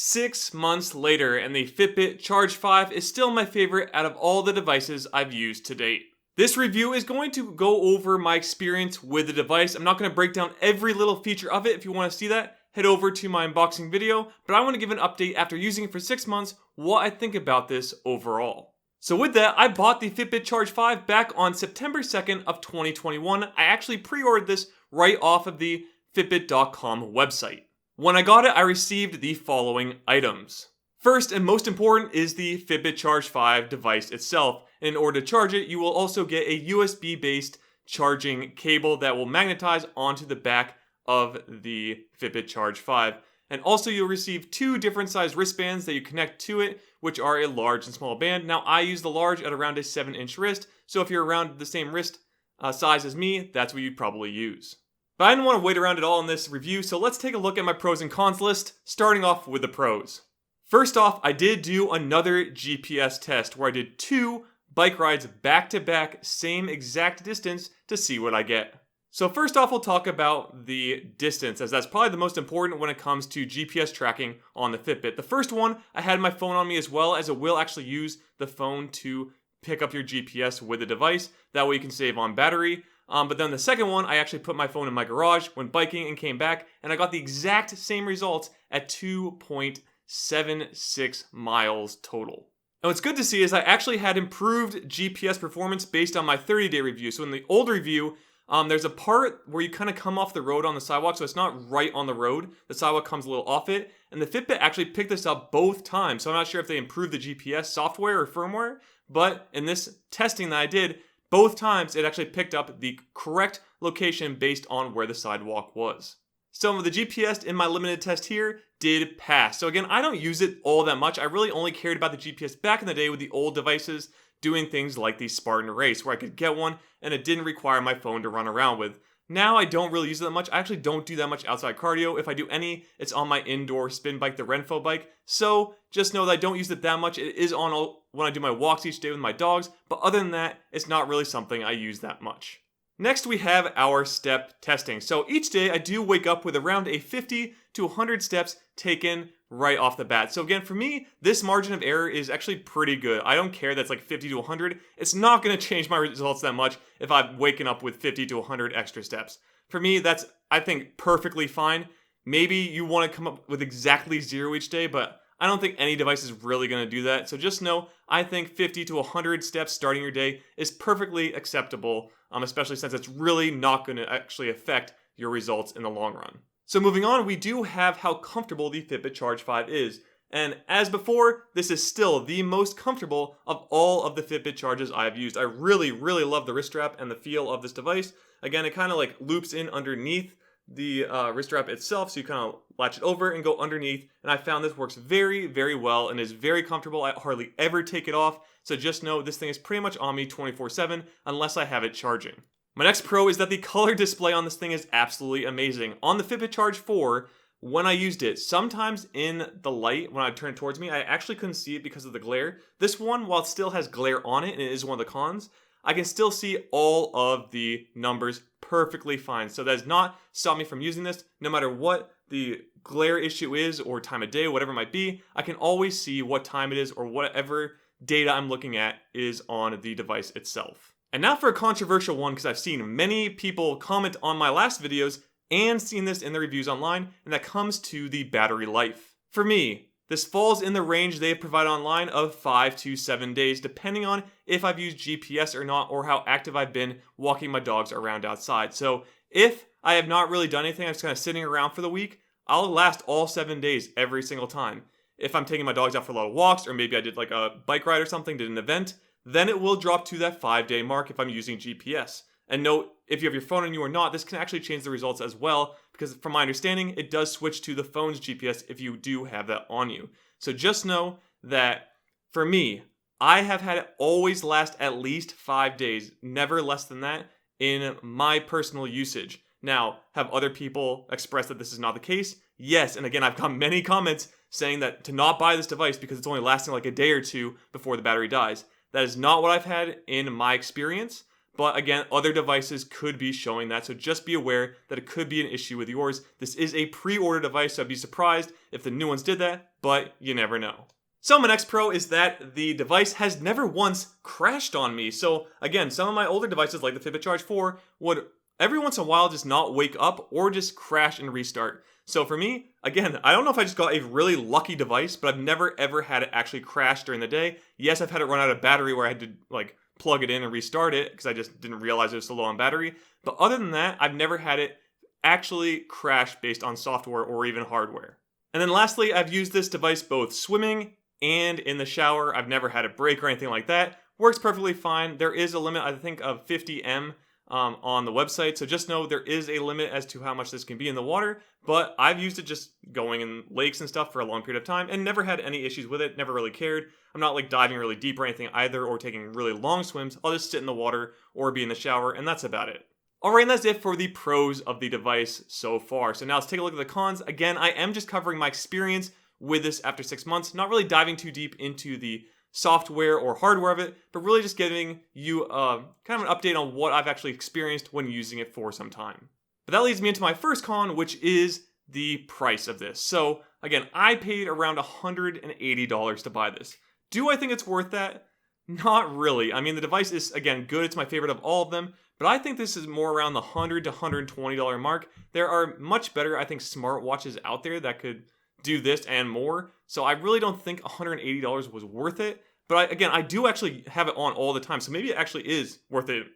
6 months later, and the Fitbit Charge 5 is still my favorite out of all the devices I've used to date. This review is going to go over my experience with the device. I'm not going to break down every little feature of it. If you want to see that, head over to my unboxing video, but I want to give an update after using it for 6 months, what I think about this overall. So with that, I bought the Fitbit Charge 5 back on September 2nd of 2021. I actually pre-ordered this right off of the Fitbit.com website. When I got it, I received the following items. First and most important is the Fitbit Charge 5 device itself. In order to charge it, you will also get a USB-based charging cable that will magnetize onto the back of the Fitbit Charge 5. And also you'll receive 2 different size wristbands that you connect to it, which are a large and small band. Now I use the large at around a 7-inch wrist, so if you're around the same wrist size as me, that's what you'd probably use. But I didn't want to wait around at all in this review, so let's take a look at my pros and cons list, starting off with the pros. First off, I did do another GPS test where I did 2 bike rides back to back, same exact distance, to see what I get. So first off, we'll talk about the distance, as that's probably the most important when it comes to GPS tracking on the Fitbit. The first one, I had my phone on me as well, as it will actually use the phone to pick up your GPS with the device. That way you can save on battery. But then the second one, I actually put my phone in my garage, went biking and came back, and I got the exact same results at 2.76 miles total. And what's good to see is I actually had improved GPS performance based on my 30-day review. So in the old review, there's a part where you kind of come off the road on the sidewalk, so it's not right on the road. The sidewalk comes a little off it, and the Fitbit actually picked this up both times. So I'm not sure if they improved the GPS software or firmware, but in this testing that I did, both times it actually picked up the correct location based on where the sidewalk was. Some of the GPS in my limited test here did pass. So again, I don't use it all that much. I really only cared about the GPS back in the day with the old devices doing things like the Spartan Race, where I could get one and it didn't require my phone to run around with. Now I don't really use it that much. I actually don't do that much outside cardio. If I do any, it's on my indoor spin bike, the Renfo bike. So just know that I don't use it that much. It is on when I do my walks each day with my dogs, but other than that, it's not really something I use that much. Next, we have our step testing. So each day I do wake up with around a 50 to 100 steps taken right off the bat. So again, for me, this margin of error is actually pretty good. I don't care that's like 50 to 100. It's not going to change my results that much if I've waken up with 50 to 100 extra steps. For me, that's, I think, perfectly fine. Maybe you want to come up with exactly 0 each day, but I don't think any device is really going to do that. So just know, I think 50 to 100 steps starting your day is perfectly acceptable, especially since it's really not going to actually affect your results in the long run. So moving on, we do have how comfortable the Fitbit Charge 5 is. And as before, this is still the most comfortable of all of the Fitbit charges I've used. I really, really love the wrist strap and the feel of this device. Again, it kind of like loops in underneath the wrist strap itself, so you kind of latch it over and go underneath. And I found this works very, very well and is very comfortable. I hardly ever take it off. So just know this thing is pretty much on me 24/7 unless I have it charging. My next pro is that the color display on this thing is absolutely amazing. On the Fitbit Charge 4, when I used it, sometimes in the light, when I turned it towards me, I actually couldn't see it because of the glare. This one, while it still has glare on it, and it is one of the cons, I can still see all of the numbers perfectly fine. So that does not stop me from using this. No matter what the glare issue is, or time of day, whatever it might be, I can always see what time it is, or whatever data I'm looking at is on the device itself. And now for a controversial one, because I've seen many people comment on my last videos and seen this in the reviews online, and that comes to the battery life. For me, this falls in the range they provide online of 5 to 7 days, depending on if I've used GPS or not, or how active I've been walking my dogs around outside. So if I have not really done anything, I'm just kind of sitting around for the week, I'll last all 7 days every single time. If I'm taking my dogs out for a lot of walks, or maybe I did like a bike ride or something, did an event, then it will drop to that 5-day mark if I'm using GPS. And note, if you have your phone on you or not, this can actually change the results as well, because from my understanding, it does switch to the phone's GPS if you do have that on you. So just know that for me, I have had it always last at least 5 days, never less than that in my personal usage. Now, have other people expressed that this is not the case? Yes, and again, I've got many comments saying that to not buy this device because it's only lasting like a day or two before the battery dies. That is not what I've had in my experience, But again, other devices could be showing that, so just be aware that it could be an issue with yours. This is a pre-order device, so I'd be surprised if the new ones did that, but you never know. So my next pro is that the device has never once crashed on me. So again, some of my older devices like the Fitbit Charge 4 would every once in a while just not wake up or just crash and restart. So for me, again, I don't know if I just got a really lucky device, but I've never ever had it actually crash during the day. Yes, I've had it run out of battery where I had to plug it in and restart it because I just didn't realize it was so low on battery. But other than that, I've never had it actually crash based on software or even hardware. And then lastly, I've used this device both swimming and in the shower. I've never had it break or anything like that. Works perfectly fine. There is a limit, I think, of 50 mAh on the website. So just know there is a limit as to how much this can be in the water. But I've used it just going in lakes and stuff for a long period of time and never had any issues with it. Never really cared. I'm not diving really deep or anything either or taking really long swims. I'll just sit in the water or be in the shower, and that's about it. Alright, and that's it for the pros of the device so far. So now let's take a look at the cons. Again, I am just covering my experience with this after 6 months, not really diving too deep into the software or hardware of it, but really just giving you kind of an update on what I've actually experienced when using it for some time. But that leads me into my first con, which is the price of this. So again, I paid around $180 to buy this. Do I think it's worth that? Not really. I mean, the device is, again, good. It's my favorite of all of them, but I think this is more around the $100 to $120 mark. There are much better, I think, smartwatches out there that could do this and more. So I really don't think $180 was worth it. But again, I do actually have it on all the time. So maybe it actually is worth it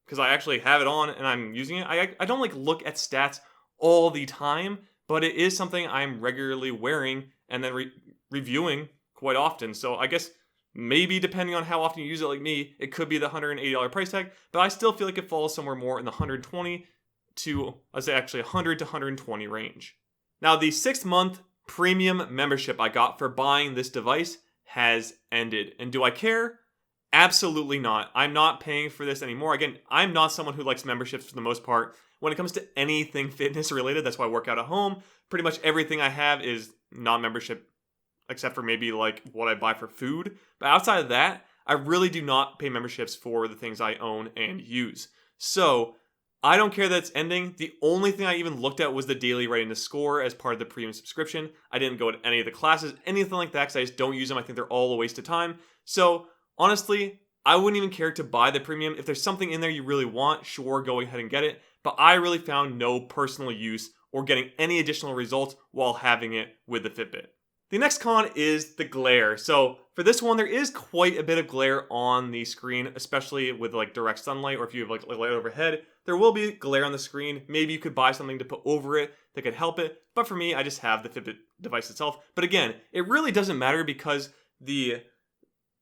because I actually have it on and I'm using it. I don't look at stats all the time, but it is something I'm regularly wearing and then reviewing quite often. So I guess maybe depending on how often you use it like me, it could be the $180 price tag, but I still feel like it falls somewhere more in the 120 to, let's say actually 100 to 120 range. Now the 6-month premium membership I got for buying this device has ended. And do I care? Absolutely not. I'm not paying for this anymore. Again, I'm not someone who likes memberships for the most part. When it comes to anything fitness related, that's why I work out at home. Pretty much everything I have is non-membership, except for maybe what I buy for food. But outside of that, I really do not pay memberships for the things I own and use. So I don't care that it's ending. The only thing I even looked at was the daily readiness score as part of the premium subscription. I didn't go to any of the classes, anything like that, because I just don't use them. I think they're all a waste of time. So honestly, I wouldn't even care to buy the premium. If there's something in there you really want, sure, go ahead and get it. But I really found no personal use or getting any additional results while having it with the Fitbit. The next con is the glare. So for this one, there is quite a bit of glare on the screen, especially with direct sunlight, or if you have light overhead, there will be glare on the screen. Maybe you could buy something to put over it that could help it. But for me, I just have the Fitbit device itself. But again, it really doesn't matter because the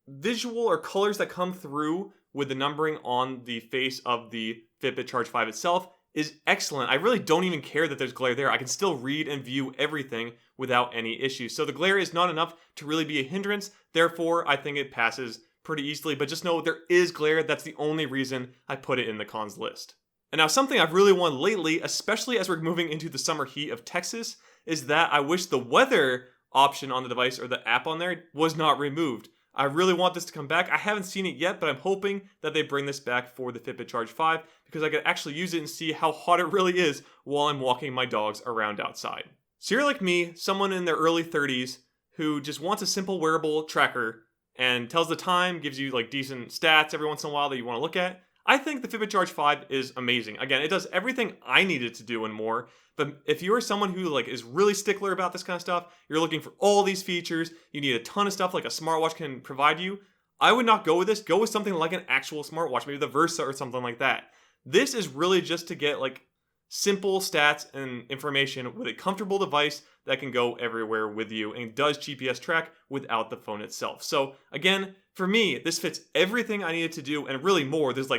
visual or colors that come through with the numbering on the face of the Fitbit Charge 5 itself is excellent. I really don't even care that there's glare there. I can still read and view everything without any issues. So the glare is not enough to really be a hindrance. Therefore, I think it passes pretty easily. But just know there is glare. That's the only reason I put it in the cons list. And now something I've really wanted lately, especially as we're moving into the summer heat of Texas, is that I wish the weather option on the device or the app on there was not removed. I really want this to come back. I haven't seen it yet, but I'm hoping that they bring this back for the Fitbit Charge 5 because I could actually use it and see how hot it really is while I'm walking my dogs around outside. So you're like me, someone in their early 30s who just wants a simple wearable tracker and tells the time, gives you decent stats every once in a while that you want to look at. I think the Fitbit Charge 5 is amazing. Again, it does everything I need it to do and more. But if you're someone who is really stickler about this kind of stuff, you're looking for all these features, you need a ton of stuff like a smartwatch can provide you, I would not go with this. Go with something like an actual smartwatch, maybe the Versa or something like that. This is really just to get simple stats and information with a comfortable device that can go everywhere with you and does GPS track without the phone itself. So again, for me, this fits everything I needed to do and really more. There's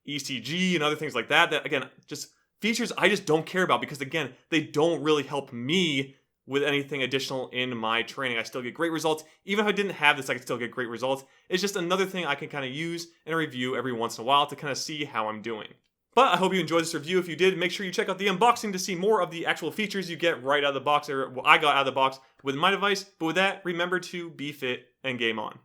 ECG and other things like that again, just features I just don't care about because again, they don't really help me with anything additional in my training. I still get great results. Even if I didn't have this, I could still get great results. It's just another thing I can kind of use and review every once in a while to kind of see how I'm doing. But I hope you enjoyed this review. If you did, make sure you check out the unboxing to see more of the actual features you get right out of the box, or what I got out of the box with my device. But with that, remember to be fit and game on.